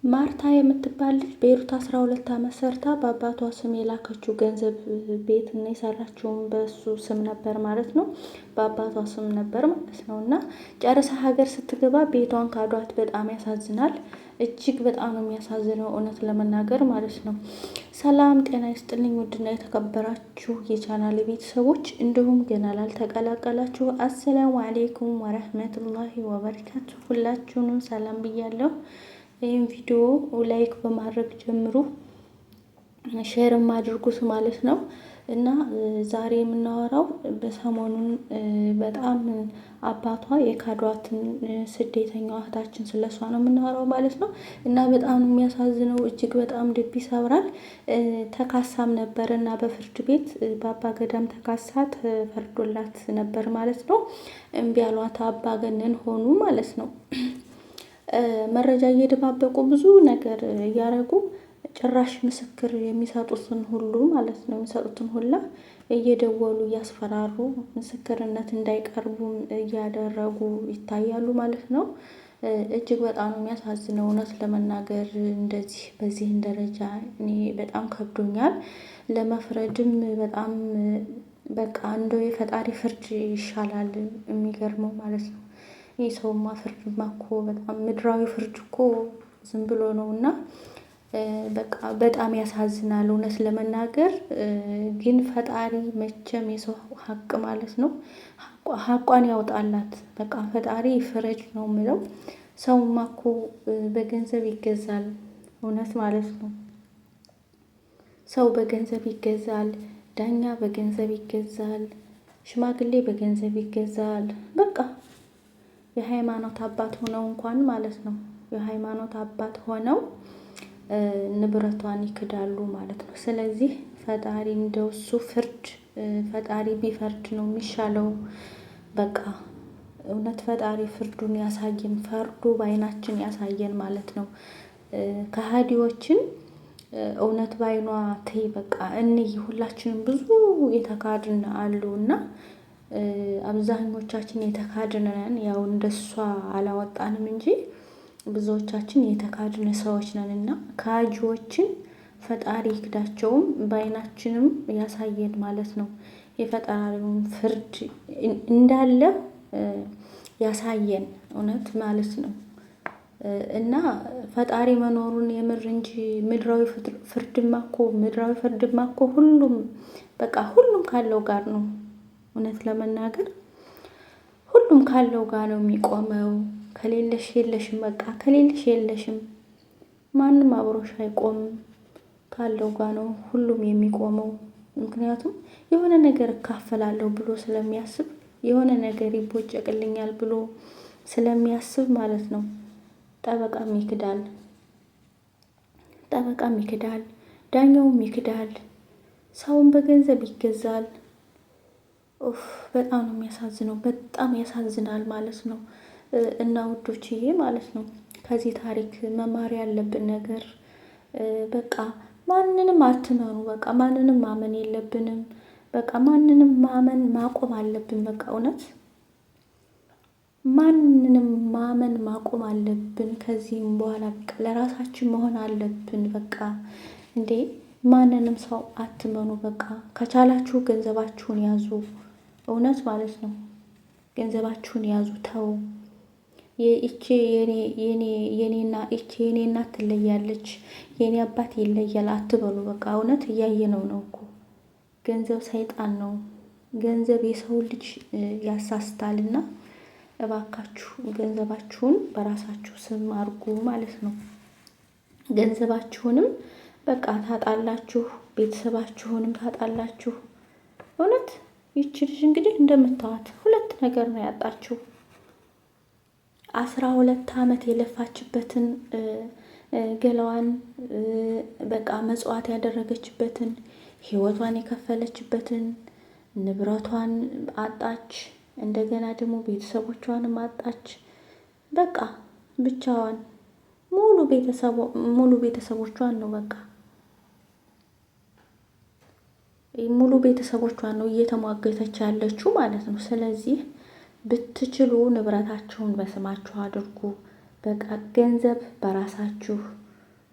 ማርታ የምትባል ልጅ ቤይሩት 12 ዓመት ሰርታ በአባቷ ስም የላከችው ገንዘብ ቤት እና የሰራችውን በሱ ስም ነበር ማለት ነው። በአባቷ ስም ነበር ማለት ነው። እና ጨርሳ ሀገር ስትገባ ቤቷን ካዷት። በጣም ያሳዝናል። እጅግ በጣም ነው የሚያሳዝነው እውነት ለመናገር ማለት ነው። ሰላም ጤና ይስጥልኝ ውድና የተከበራችሁ የቻናል ቤተሰቦች እንዲሁም ገና ላልተቀላቀላችሁ አሰላሙ አሌይኩም ወረህመቱላሂ ወበረካቱ። ሁላችሁንም ሰላም ብያለሁ። ይህን ቪዲዮ ላይክ በማድረግ ጀምሩ፣ ሼርም አድርጉት ማለት ነው። እና ዛሬ የምናወራው በሰሞኑን በጣም አባቷ የካዷትን ስደተኛዋ እህታችን ስለሷ ነው የምናወራው ማለት ነው። እና በጣም ነው የሚያሳዝነው፣ እጅግ በጣም ልብ ይሰብራል። ተካሳም ነበር እና በፍርድ ቤት በአባ ገዳም ተካሳ ተፈርዶላት ነበር ማለት ነው። እምቢ ያሏት አባ ገነን ሆኑ ማለት ነው። መረጃ እየደባበቁ ብዙ ነገር እያደረጉ ጭራሽ ምስክር የሚሰጡትን ሁሉ ማለት ነው የሚሰጡትን ሁላ እየደወሉ እያስፈራሩ ምስክርነት እንዳይቀርቡ እያደረጉ ይታያሉ ማለት ነው። እጅግ በጣም የሚያሳዝነው እውነት ለመናገር እንደዚህ በዚህን ደረጃ እኔ በጣም ከብዶኛል። ለመፍረድም በጣም በቃ እንደው የፈጣሪ ፍርድ ይሻላል። የሚገርመው ማለት ነው ይህ ሰውማ ፍርድማ እኮ በጣም ምድራዊ ፍርድ እኮ ዝም ብሎ ነው። እና በቃ በጣም ያሳዝናል እውነት ለመናገር ግን ፈጣሪ መቼም የሰው ሀቅ ማለት ነው ሀቋን ያውጣላት። በቃ ፈጣሪ ፍረድ ነው የምለው። ሰውማ እኮ በገንዘብ ይገዛል እውነት ማለት ነው። ሰው በገንዘብ ይገዛል፣ ዳኛ በገንዘብ ይገዛል፣ ሽማግሌ በገንዘብ ይገዛል። በቃ የሃይማኖት አባት ሆነው እንኳን ማለት ነው የሃይማኖት አባት ሆነው ንብረቷን ይክዳሉ ማለት ነው። ስለዚህ ፈጣሪ እንደው እሱ ፍርድ ፈጣሪ ቢፈርድ ነው የሚሻለው። በቃ እውነት ፈጣሪ ፍርዱን ያሳየን፣ ፈርዱ በአይናችን ያሳየን ማለት ነው። ከሃዲዎችን እውነት ባይኗ ተይ በቃ እንይ። ሁላችንም ብዙ የተካድን አሉ እና አብዛኞቻችን የተካድን ነን። ያው እንደሷ አላወጣንም እንጂ ብዙዎቻችን የተካድን ሰዎች ነን። እና ካጂዎችን ፈጣሪ ይክዳቸውም በአይናችንም ያሳየን ማለት ነው። የፈጣሪውን ፍርድ እንዳለ ያሳየን እውነት ማለት ነው። እና ፈጣሪ መኖሩን የምር እንጂ ምድራዊ ፍርድማ እኮ ሁሉም በቃ ሁሉም ካለው ጋር ነው። እውነት ለመናገር ሁሉም ካለው ጋር ነው የሚቆመው። ከሌለሽ የለሽም፣ በቃ ከሌለሽ የለሽም። ማንም አብሮሽ አይቆምም። ካለው ጋር ነው ሁሉም የሚቆመው። ምክንያቱም የሆነ ነገር እካፈላለሁ ብሎ ስለሚያስብ፣ የሆነ ነገር ይቦጨቅልኛል ብሎ ስለሚያስብ ማለት ነው። ጠበቃም ይክዳል፣ ዳኛውም ይክዳል፣ ሰውን በገንዘብ ይገዛል። በጣም ነው የሚያሳዝነው። በጣም ያሳዝናል ማለት ነው። እና ውዶችዬ ማለት ነው ከዚህ ታሪክ መማር ያለብን ነገር በቃ ማንንም አትመኑ። በቃ ማንንም ማመን የለብንም። በቃ ማንንም ማመን ማቆም አለብን። በቃ እውነት ማንንም ማመን ማቆም አለብን። ከዚህም በኋላ በቃ ለራሳችን መሆን አለብን። በቃ እንዴ ማንንም ሰው አትመኑ። በቃ ከቻላችሁ ገንዘባችሁን ያዙ። እውነት ማለት ነው ገንዘባችሁን ያዙ። ተው ይቺ የኔ እናት ትለያለች፣ የኔ አባት ይለያል አትበሉ። በቃ እውነት እያየነው ነው እኮ ገንዘብ ሰይጣን ነው። ገንዘብ የሰው ልጅ ያሳስታልና እባካችሁ ገንዘባችሁን በራሳችሁ ስም አድርጉ ማለት ነው። ገንዘባችሁንም በቃ ታጣላችሁ፣ ቤተሰባችሁንም ታጣላችሁ። እውነት ይቺ ልጅ እንግዲህ እንደምታዋት ሁለት ነገር ነው ያጣችው። 12 ዓመት የለፋችበትን ገላዋን በቃ መጽዋት ያደረገችበትን ህይወቷን የከፈለችበትን ንብረቷን አጣች። እንደገና ደግሞ ቤተሰቦቿንም አጣች። በቃ ብቻዋን ሙሉ ቤተሰቦቿን ነው በቃ ሙሉ ቤተሰቦቿን ነው እየተሟገተች ያለችው ማለት ነው። ስለዚህ ብትችሉ ንብረታችሁን በስማችሁ አድርጉ። በቃ ገንዘብ በራሳችሁ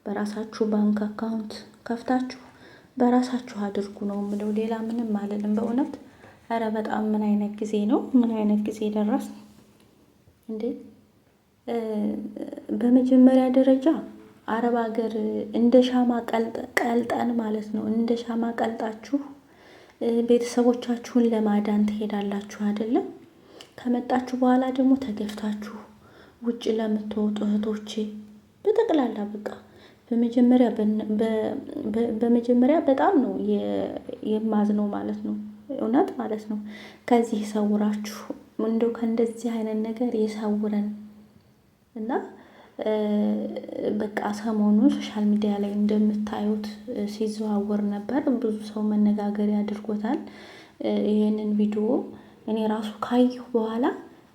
በራሳችሁ ባንክ አካውንት ከፍታችሁ በራሳችሁ አድርጉ ነው የምለው። ሌላ ምንም አልልም በእውነት። ኧረ በጣም ምን አይነት ጊዜ ነው? ምን አይነት ጊዜ ደረስ እንዴ! በመጀመሪያ ደረጃ አረብ ሀገር እንደ ሻማ ቀልጠን ማለት ነው። እንደ ሻማ ቀልጣችሁ ቤተሰቦቻችሁን ለማዳን ትሄዳላችሁ አይደለም? ከመጣችሁ በኋላ ደግሞ ተገፍታችሁ ውጭ ለምትወጡ እህቶቼ በጠቅላላ በቃ በመጀመሪያ በጣም ነው የማዝነው ማለት ነው። እውነት ማለት ነው። ከዚህ ይሰውራችሁ፣ እንደው ከእንደዚህ አይነት ነገር ይሰውረን እና በቃ ሰሞኑን ሶሻል ሚዲያ ላይ እንደምታዩት ሲዘዋወር ነበር። ብዙ ሰው መነጋገሪያ አድርጎታል ይሄንን ቪዲዮ። እኔ ራሱ ካየሁ በኋላ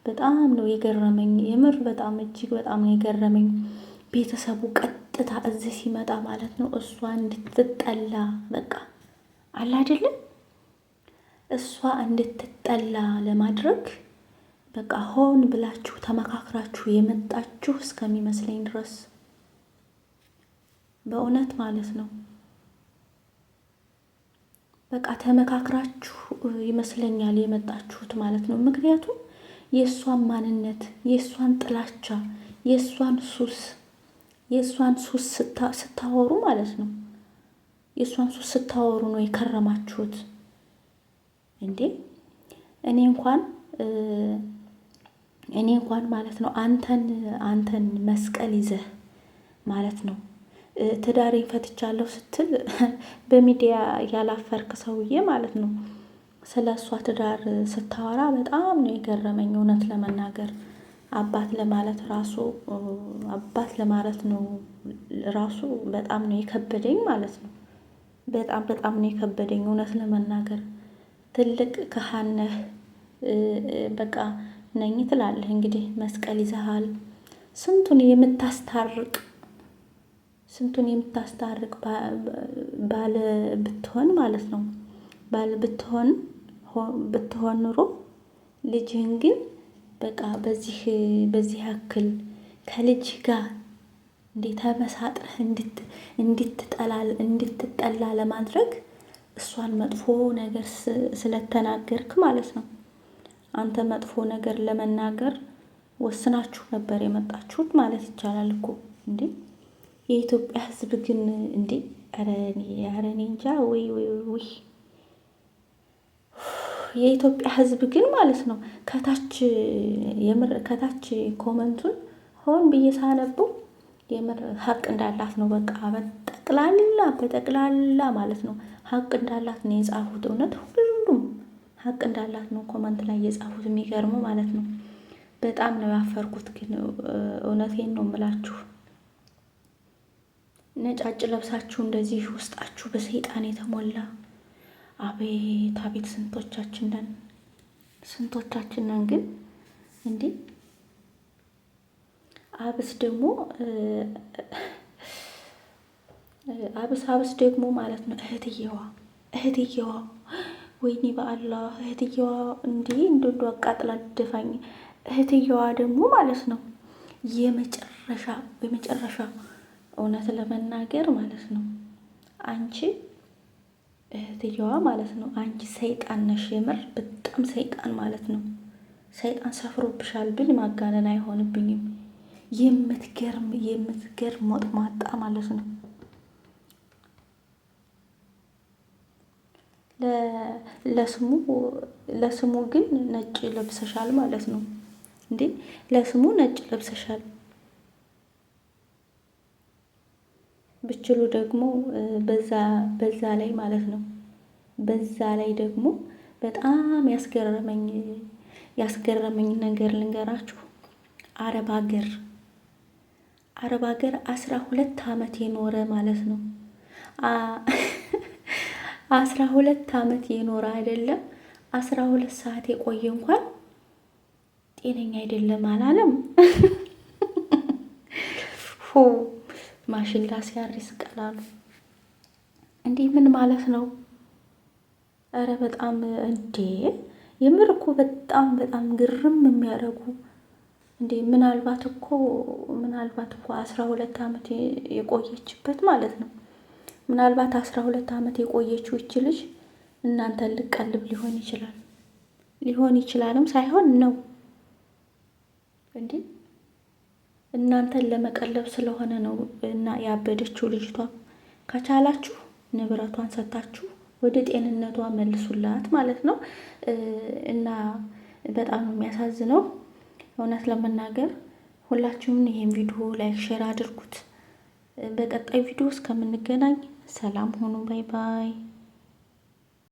በጣም ነው የገረመኝ። የምር በጣም እጅግ በጣም ነው የገረመኝ። ቤተሰቡ ቀጥታ እዚህ ሲመጣ ማለት ነው እሷ እንድትጠላ በቃ አለ አይደለም፣ እሷ እንድትጠላ ለማድረግ በቃ ሆን ብላችሁ ተመካክራችሁ የመጣችሁ እስከሚመስለኝ ድረስ በእውነት ማለት ነው። በቃ ተመካክራችሁ ይመስለኛል የመጣችሁት ማለት ነው። ምክንያቱም የእሷን ማንነት፣ የእሷን ጥላቻ፣ የእሷን ሱስ ስታወሩ ማለት ነው። የእሷን ሱስ ስታወሩ ነው የከረማችሁት እንዴ! እኔ እንኳን ማለት ነው አንተን መስቀል ይዘህ ማለት ነው ትዳሬን ፈትቻለሁ ስትል በሚዲያ ያላፈርክ ሰውዬ ማለት ነው። ስለ እሷ ትዳር ስታወራ በጣም ነው የገረመኝ እውነት ለመናገር። አባት ለማለት ነው ራሱ በጣም ነው የከበደኝ ማለት ነው። በጣም ነው የከበደኝ እውነት ለመናገር። ትልቅ ካህን ነህ በቃ ነኝ ትላለህ እንግዲህ መስቀል ይዘሃል። ስንቱን የምታስታርቅ ባለ ብትሆን ማለት ነው። ባለ ብትሆን ኑሮ ልጅህን ግን በቃ በዚህ ያክል ከልጅ ጋር እንዴት ተመሳጥረህ እንድትጠላ ለማድረግ እሷን መጥፎ ነገር ስለተናገርክ ማለት ነው። አንተ መጥፎ ነገር ለመናገር ወስናችሁ ነበር የመጣችሁት ማለት ይቻላል እኮ እንዴ! የኢትዮጵያ ሕዝብ ግን እንዴ! ኧረ እኔ እንጃ። ወይ የኢትዮጵያ ሕዝብ ግን ማለት ነው ከታች ኮመንቱን ሆን ብዬ ሳነበው የምር ሀቅ እንዳላት ነው በቃ በጠቅላላ ማለት ነው ሀቅ እንዳላት ነው የጻፉት። እውነት ሁሉም ሀቅ እንዳላት ነው ኮመንት ላይ የጻፉት። የሚገርመው ማለት ነው። በጣም ነው ያፈርኩት። ግን እውነቴን ነው የምላችሁ። ነጫጭ ለብሳችሁ እንደዚህ ውስጣችሁ በሰይጣን የተሞላ አቤት ስንቶቻችን ነን ግን እንዴ! አብስ ደግሞ ማለት ነው እህትየዋ ወይኔ በአላህ እህትየዋ እንዲህ እንደው አቃጥላ ደፋኝ። እህትየዋ ደግሞ ማለት ነው የመጨረሻ እውነት ለመናገር ማለት ነው አንቺ እህትየዋ ማለት ነው አንቺ ሰይጣን ነሽ። የምር በጣም ሰይጣን ማለት ነው። ሰይጣን ሰፍሮብሻል ብል ማጋነን አይሆንብኝም። የምትገርም ሞጥማጣ ማለት ነው። ለስሙ ግን ነጭ ለብሰሻል ማለት ነው እንዴ! ለስሙ ነጭ ለብሰሻል። ብችሉ ደግሞ በዛ ላይ ማለት ነው በዛ ላይ ደግሞ በጣም ያስገረመኝ ነገር ልንገራችሁ። አረብ ሀገር 12 ዓመት የኖረ ማለት ነው 12 ዓመት የኖረ አይደለም 12 ሰዓት የቆየ እንኳን ጤነኛ አይደለም አላለም። ማሽላ ሲያርስ ቀላሉ እንዴ! ምን ማለት ነው? ኧረ በጣም እንዴ! የምር እኮ በጣም ግርም የሚያደርጉ እንዴ ምናልባት እኮ 12 ዓመት የቆየችበት ማለት ነው። ምናልባት 12 ዓመት የቆየችው እች ልጅ እናንተን ልቀልብ ሊሆን ይችላልም ሳይሆን ነው እንዴ እናንተን ለመቀለብ ስለሆነ ነው እና ያበደችው ልጅቷ። ከቻላችሁ ንብረቷን ሰጥታችሁ ወደ ጤንነቷ መልሱላት ማለት ነው። እና በጣም የሚያሳዝነው እውነት ለመናገር ሁላችሁም ይሄን ቪዲዮ ላይክ፣ ሼር አድርጉት። በቀጣይ ቪዲዮ እስከምንገናኝ ሰላም ሁኑ። ባይ ባይ።